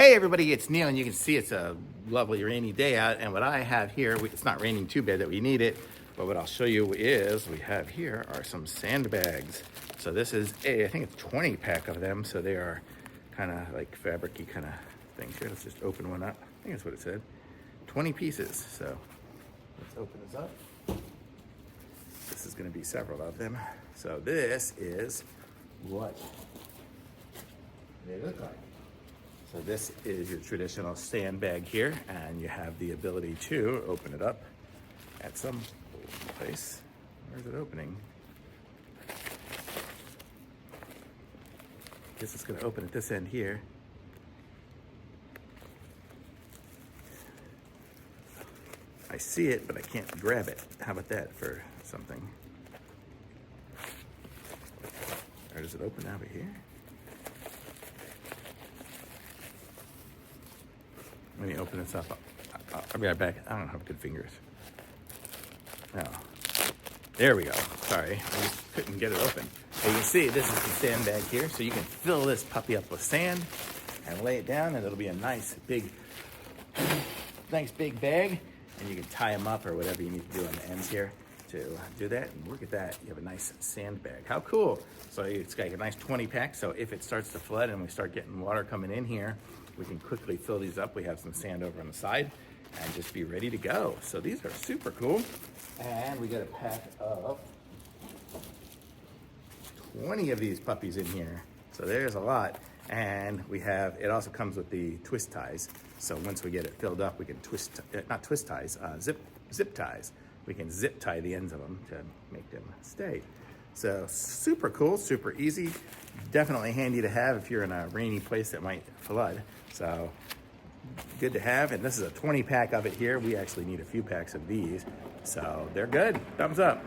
Hey everybody, it's Neil, and you can see it's a lovely rainy day out, and what I have here, it's not raining too bad that we need it, but what I'll show you is we have here are some sandbags. So this is I think it's 20 pack of them, so they are kind of like fabric-y kind of things here. Let's just open one up. I think that's what it said. 20 pieces, so let's open this up. This is gonna be several of them. So this is what they look like. So this is your traditional sandbag here, and you have the ability to open it up at some place. Where's it opening? I guess it's gonna open at this end here. I see it, but I can't grab it. How about that for something? Or does it open over here? Let me open this up. I'll be right back. I don't have good fingers. Oh, there we go. Sorry, I just couldn't get it open. As you can see, this is the sandbag here. So you can fill this puppy up with sand and lay it down, and it'll be a nice big bag. And you can tie them up or whatever you need to do on the ends here to do that. And look at that, you have a nice sandbag. How cool. So it's got a nice 20 pack. So if it starts to flood and we start getting water coming in here, we can quickly fill these up. We have some sand over on the side and just be ready to go. So these are super cool. And we got a pack of 20 of these puppies in here. So there's a lot. And we have, it also comes with the twist ties. So once we get it filled up, we can zip ties. We can zip tie the ends of them to make them stay. So super cool, super easy. Definitely handy to have if you're in a rainy place that might flood. So good to have. And this is a 20 pack of it here. We actually need a few packs of these. So they're good. Thumbs up.